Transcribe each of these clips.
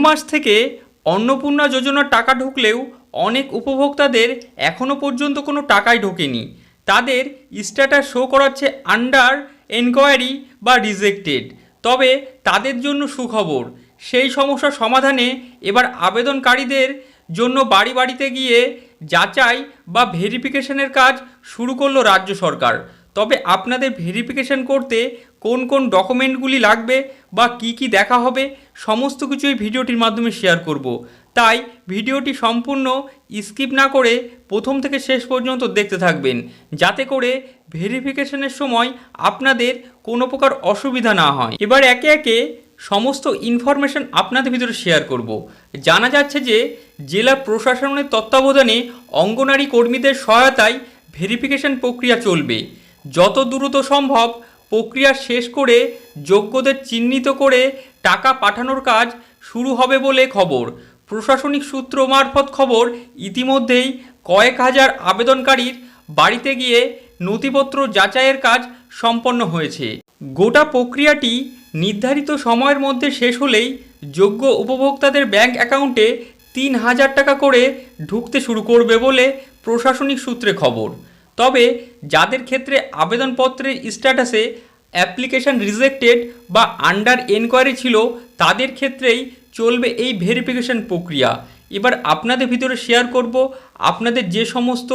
মাস থেকে অন্নপূর্ণা যোজনার টাকা ঢুকলেও অনেক উপভোক্তাদের এখনও পর্যন্ত কোনো টাকাই ঢোকেনি। তাদের স্ট্যাটাস শো করাচ্ছে আন্ডার এনকোয়ারি বা রিজেক্টেড। তবে তাদের জন্য সুখবর, সেই সমস্যার সমাধানে এবার আবেদনকারীদের জন্য বাড়ি বাড়িতে গিয়ে যাচাই বা ভেরিফিকেশনের কাজ শুরু করলো রাজ্য সরকার। তবে আপনাদের ভেরিফিকেশন করতে কোন কোন ডকুমেন্টগুলি লাগবে বা কি কি দেখা হবে সমস্ত কিছু এই ভিডিওটির মাধ্যমে শেয়ার করব। তাই ভিডিওটি সম্পূর্ণ স্কিপ না করে প্রথম থেকে শেষ পর্যন্ত দেখতে থাকবেন, যাতে করে ভেরিফিকেশনের সময় আপনাদের কোনো প্রকার অসুবিধা না হয়। এবার একে একে সমস্ত ইনফরমেশন আপনাদের ভিতরে শেয়ার করব। জানা যাচ্ছে যে জেলা প্রশাসনের তত্ত্বাবধানে অঙ্গনারী কর্মীদের সহায়তায় ভেরিফিকেশন প্রক্রিয়া চলবে। যত দ্রুত সম্ভব প্রক্রিয়া শেষ করে যোগ্যদের চিহ্নিত করে টাকা পাঠানোর কাজ শুরু হবে বলে খবর। প্রশাসনিক সূত্র মারফত খবর, ইতিমধ্যেই কয়েক হাজার আবেদনকারীর বাড়িতে গিয়ে নথিপত্র যাচাইয়ের কাজ সম্পন্ন হয়েছে। গোটা প্রক্রিয়াটি নির্ধারিত সময়ের মধ্যে শেষ হলেই যোগ্য উপভোক্তাদের ব্যাংক অ্যাকাউন্টে ৩,০০০ টাকা করে ঢুকতে শুরু করবে বলে প্রশাসনিক সূত্রে খবর। তবে যাদের ক্ষেত্রে আবেদনপত্রের স্ট্যাটাসে অ্যাপ্লিকেশন রিজেক্টেড বা আন্ডার এনকোয়ারি ছিল, তাদের ক্ষেত্রেই চলবে এই ভেরিফিকেশন প্রক্রিয়া। এবার আপনাদের ভিতরে শেয়ার করব আপনাদের যে সমস্ত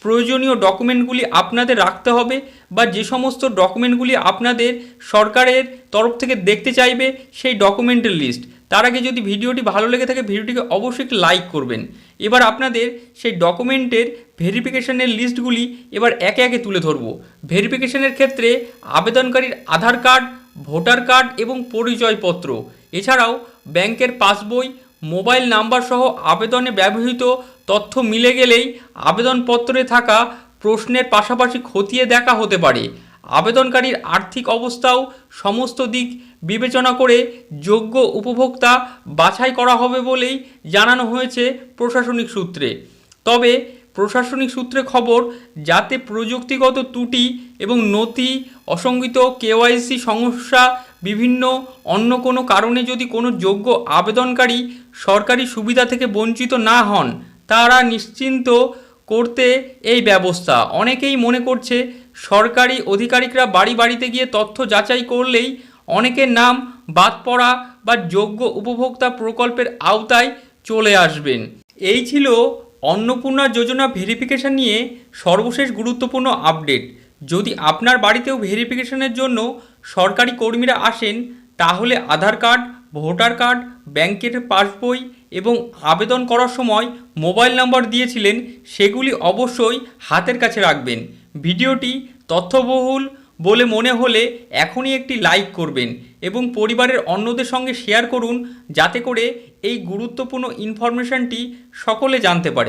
প্রয়োজনীয় ডকুমেন্টগুলি আপনাদের রাখতে হবে বা যে সমস্ত ডকুমেন্টগুলি আপনাদের সরকারের তরফ থেকে দেখতে চাইবে সেই ডকুমেন্টের লিস্ট। তার আগে যদি ভিডিওটি ভালো লেগে থাকে ভিডিওটিকে অবশ্যই একটি লাইক করবেন। এবার আপনাদের সেই ডকুমেন্টের ভেরিফিকেশনের লিস্টগুলি এবার একে একে তুলে ধরব। ভেরিফিকেশনের ক্ষেত্রে আবেদনকারীর আধার কার্ড, ভোটার কার্ড এবং পরিচয়পত্র, এছাড়াও ব্যাংকের পাসবই, মোবাইল নাম্বার সহ আবেদনে ব্যবহৃত তথ্য মিলে গেলেই আবেদনপত্রে থাকা প্রশ্নের পাশাপাশি খতিয়ে দেখা হতে পারে। আবেদনকারীর আর্থিক অবস্থাও সমস্ত দিক বিবেচনা করে যোগ্য উপভোক্তা বাছাই করা হবে বলেই জানানো হয়েছে প্রশাসনিক সূত্রে। তবে প্রশাসনিক সূত্রে খবর, যাতে প্রযুক্তিগত ত্রুটি এবং নথি অসংগত, কেওয়াইসি সমস্যা, বিভিন্ন অন্য কোনো কারণে যদি কোনো যোগ্য আবেদনকারী সরকারি সুবিধা থেকে বঞ্চিত না হন, তারা নিশ্চিন্ত করতে এই ব্যবস্থা। অনেকেই মনে করছে সরকারি আধিকারিকরা বাড়ি বাড়িতে গিয়ে তথ্য যাচাই করলেই অনেকের নাম বাদ পড়া বা যোগ্য উপভোক্তা প্রকল্পের আওতায় চলে আসবেন। এই ছিল অন্নপূর্ণা যোজনা ভেরিফিকেশন নিয়ে সর্বশেষ গুরুত্বপূর্ণ আপডেট। যদি আপনার বাড়িতেও ভেরিফিকেশনের জন্য সরকারি কর্মীরা আসেন, তাহলে আধার কার্ড, ভোটার কার্ড, ব্যাংকের পাসবই এবং আবেদন করার সময় মোবাইল নাম্বার দিয়েছিলেন সেগুলি অবশ্যই হাতের কাছে রাখবেন। ভিডিওটি তথ্যবহুল বলে মনে হলে এখনই একটি লাইক করবেন এবং পরিবারের অন্যদের সঙ্গে শেয়ার করুন, যাতে করে এই গুরুত্বপূর্ণ ইনফরমেশনটি সকলে জানতে পারে।